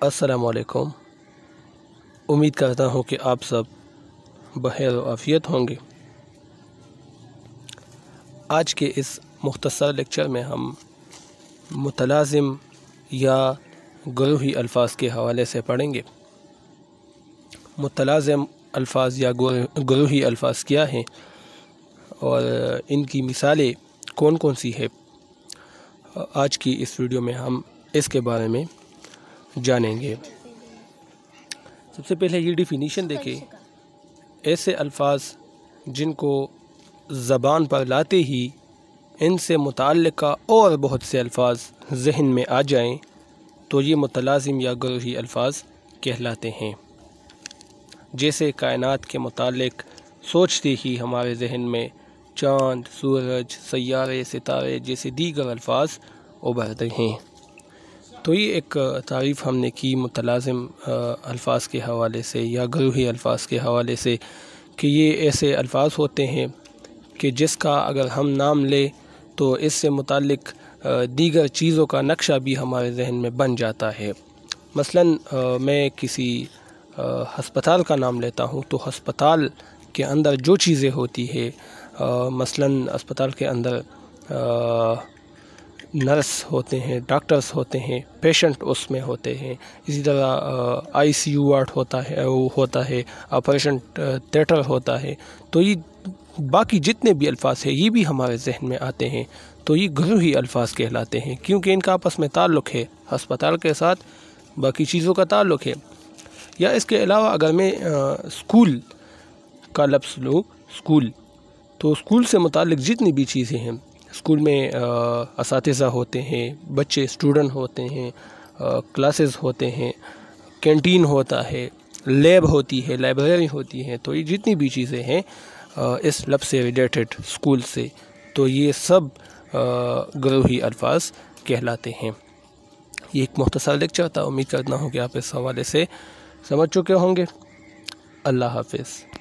अस्सलाम वालेकुम। उम्मीद करता हूँ कि आप सब बखैर व आफियत होंगे। आज के इस मुख्तसर लेक्चर में हम मुतलाज़िम या गुरूही अल्फाज के हवाले से पढ़ेंगे। मुतलाज़िम अल्फाज या गुरूही अल्फाज क्या हैं और इनकी मिसालें कौन कौन सी है, आज की इस वीडियो में हम इसके बारे में जानेंगे। सबसे पहले ये डिफिनीशन देखें। ऐसे अल्फाज जिनको ज़बान पर लाते ही इनसे मुताल्लिक़ और बहुत से अल्फाज ज़हन में आ जाएं तो ये मुतलाज़िम या गुरूही अल्फाज कहलाते हैं। जैसे कायनात के मुताल्लिक़ सोचते ही हमारे जहन में चाँद, सूरज, सैयारे, सितारे जैसे दीगर अल्फाज उभरते हैं। तो ये एक तारीफ़ हमने की मुतलाज़िम अल्फाज के हवाले से या गुरूही अल्फाज के हवाले से कि ये ऐसे अल्फाज होते हैं कि जिसका अगर हम नाम लें तो इससे मुताल्लिक़ दीगर चीज़ों का नक्शा भी हमारे जहन में बन जाता है। मसलन मैं किसी हस्पताल का नाम लेता हूँ तो हस्पताल के अंदर जो चीज़ें होती है, मसलन अस्पताल के अंदर नर्स होते हैं, डॉक्टर्स होते हैं, पेशेंट उसमें होते हैं। इसी तरह ICU वार्ड होता है, ऑपरेशन थिएटर होता है। तो ये बाकी जितने भी अल्फाज हैं ये भी हमारे जहन में आते हैं, तो ये गुरूही अल्फाज कहलाते हैं क्योंकि इनका आपस में ताल्लुक़ है, हस्पताल के साथ बाकी चीज़ों का ताल्लुक़ है। या इसके अलावा अगर मैं स्कूल का लफ्ज़ लूँ, स्कूल, तो स्कूल से मुताल्लिक़ जितनी भी चीज़ें हैं, स्कूल में असातिज़ा होते हैं, बच्चे स्टूडेंट होते हैं, क्लासेस होते हैं, कैंटीन होता है, लैब होती है, लाइब्रेरी होती है। तो ये जितनी भी चीज़ें हैं इस लफ्ज़ से रिलेटेड स्कूल से, तो ये सब गुरूही अल्फाज कहलाते हैं। ये एक मुख्तसर लेक्चर था। उम्मीद करता हूँ कि आप इस हवाले से समझ चुके होंगे। अल्लाह हाफ़िज़।